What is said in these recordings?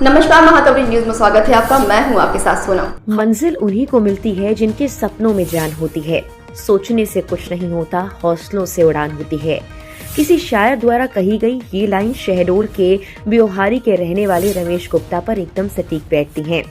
नमस्कार, महातवरी न्यूज में स्वागत है आपका। मैं हूं आपके साथ सोनम। मंजिल उन्हीं को मिलती है जिनके सपनों में जान होती है। सोचने से कुछ नहीं होता, हौसलों से उड़ान होती है। किसी शायर द्वारा कही गई ये लाइन शहडोल के ब्योहारी के रहने वाले रमेश गुप्ता पर एकदम सटीक बैठती है।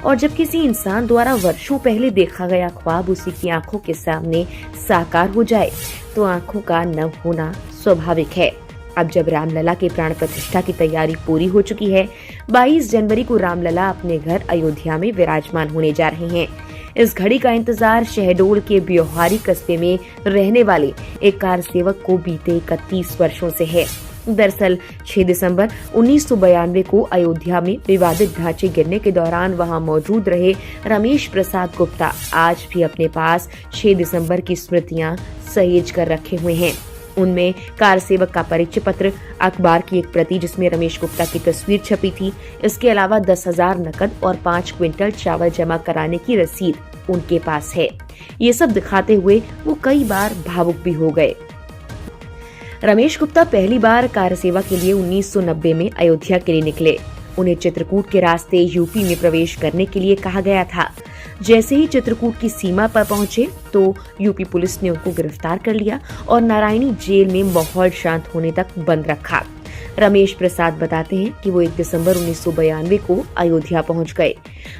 और जब किसी इंसान द्वारा वर्षों पहले देखा गया ख्वाब उसी की आंखों के सामने साकार हो जाए तो आंखों का नम होना स्वाभाविक है। अब जब रामलला के प्राण प्रतिष्ठा की तैयारी पूरी हो चुकी है, 22 जनवरी को रामलला अपने घर अयोध्या में विराजमान होने जा रहे हैं। इस घड़ी का इंतजार शहडोल के ब्योहारी कस्बे में रहने वाले एक कार सेवक को बीते 31 वर्षों से है। दरअसल 6 दिसंबर 1992 को अयोध्या में विवादित ढांचे गिरने के दौरान वहां मौजूद रहे रमेश प्रसाद गुप्ता आज भी अपने पास 6 दिसंबर की स्मृतियां सहेज कर रखे हुए हैं। उनमें कार सेवक का परिचय पत्र, अखबार की एक प्रति जिसमें रमेश गुप्ता की तस्वीर छपी थी, इसके अलावा 10,000 नकद और 5 क्विंटल चावल जमा कराने की रसीद उनके पास है। ये सब दिखाते हुए वो कई बार भावुक भी हो गए। रमेश गुप्ता पहली बार कार सेवा के लिए 1990 में अयोध्या के लिए निकले। उन्हें चित्रकूट के रास्ते यूपी में प्रवेश करने के लिए कहा गया था। जैसे ही चित्रकूट की सीमा पर पहुंचे तो यूपी पुलिस ने उनको गिरफ्तार कर लिया और नारायणी जेल में माहौल शांत होने तक बंद रखा। रमेश प्रसाद बताते हैं कि वो 1 दिसंबर 1992 को अयोध्या पहुंच गए।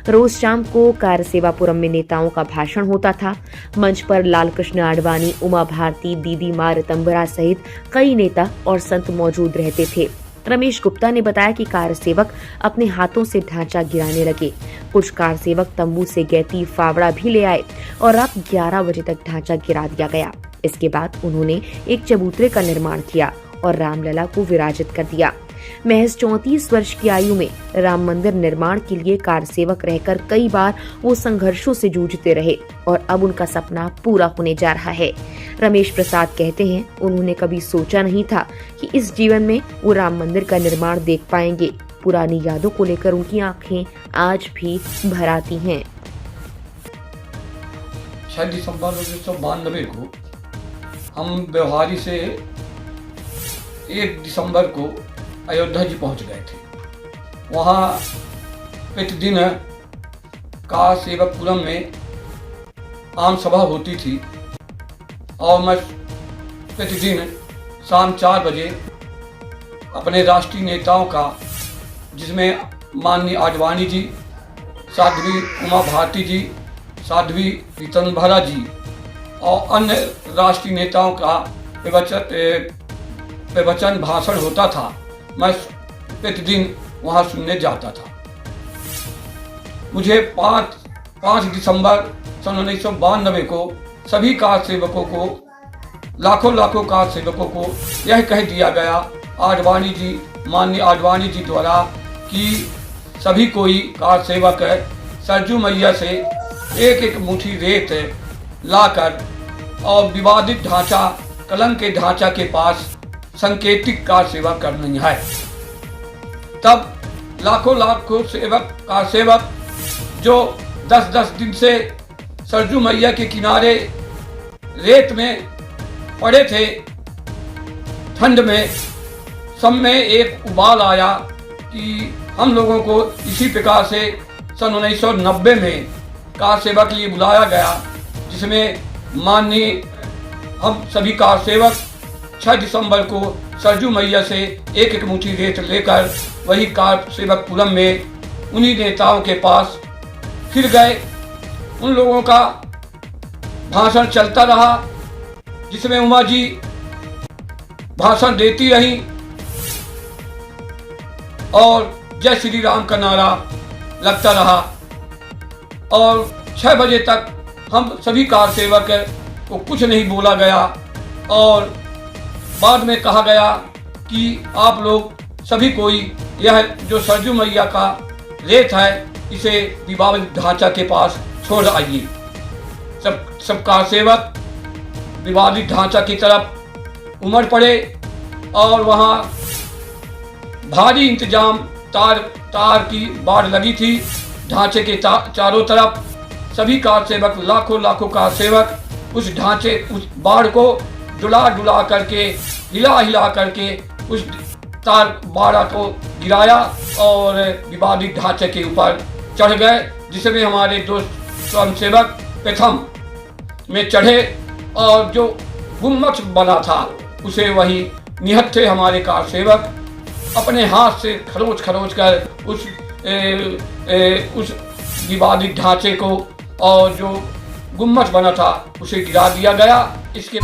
रोज शाम को कार सेवापुरम में नेताओं का भाषण होता था। मंच पर लाल कृष्ण आडवाणी, उमा भारती, दीदी माँ रितंबरा सहित कई नेता और संत मौजूद रहते थे। रमेश गुप्ता ने बताया कि कार सेवक अपने हाथों से ढांचा गिराने लगे। कुछ कार सेवक तंबू से गैती फावड़ा भी ले आए और रात 11 बजे तक ढांचा गिरा दिया गया। इसके बाद उन्होंने एक चबूतरे का निर्माण किया और रामलला को विराजित कर दिया। महज 34 वर्ष की आयु में राम मंदिर निर्माण के लिए कार सेवक रहकर कई बार वो संघर्षों से जूझते रहे और अब उनका सपना पूरा होने जा रहा है। रमेश प्रसाद कहते हैं, उन्होंने कभी सोचा नहीं था कि इस जीवन में वो राम मंदिर का निर्माण देख पाएंगे। पुरानी यादों को लेकर उनकी आंखें आज भी भर आती हैं। 6 दिसंबर 1992 को हम ब्योहारी से 1 दिसंबर को अयोध्या जी पहुंच गए थे। वहाँ प्रतिदिन कार सेवकपुरम में आम सभा होती थी और मैं प्रतिदिन शाम 4 बजे अपने राष्ट्रीय नेताओं का, जिसमें माननीय आडवाणी जी, साध्वी उमा भारती जी, साध्वी रितंभरा जी और अन्य राष्ट्रीय नेताओं का प्रवचन भाषण होता था, मैं प्रतिदिन वहाँ सुनने जाता था। मुझे 5 दिसंबर सन 1992 को सभी कार सेवकों को, लाखों कार सेवकों को यह कह दिया गया आडवाणी जी, माननीय आडवाणी जी द्वारा कि सभी कोई कार सेवक सरजू मैया से एक मुट्ठी रेत लाकर और विवादित ढांचा, कलंक के ढांचा के पास संकेतिक कार सेवा करनी है। तब लाखों सेवक, कार सेवक जो 10 दिन से सरजू मैया के किनारे रेत में पड़े थे, ठंड में, सब में एक उबाल आया कि हम लोगों को इसी प्रकार से सन 1990 में कार सेवा के लिए बुलाया गया, जिसमें माननीय हम सभी कार सेवक 6 दिसंबर को सरजू मैया से एक मुट्ठी रेत लेकर वही कार सेवकपुरम में उन्हीं नेताओं के पास फिर गए। उन लोगों का भाषण चलता रहा, जिसमें उमा जी भाषण देती रही और जय श्री राम का नारा लगता रहा और 6 बजे तक हम सभी कार सेवक को कुछ नहीं बोला गया और बाद में कहा गया कि आप लोग सभी कोई यह जो सरजू मैया का रेत है इसे विवादित ढांचा के पास छोड़ आइए। सब कार सेवक विवादित ढांचा की तरफ उमड़ पड़े और वहाँ भारी इंतजाम, तार की बाढ़ लगी थी ढांचे के चारों तरफ। सभी कार सेवक, लाखों कार सेवक उस ढांचे, उस बाढ़ को डुला करके, हिला करके उस तार बाड़ा को गिराया और विवादित ढांचे के ऊपर चढ़ गए, जिसमें हमारे दोस्त स्वयंसेवक प्रथम में चढ़े और जो गुम्मच बना था उसे वही निहत्थे हमारे कार सेवक अपने हाथ से खरोच खरोच कर उस विवादित ढांचे को और जो गुम्मच बना था उसे गिरा दिया गया। इसके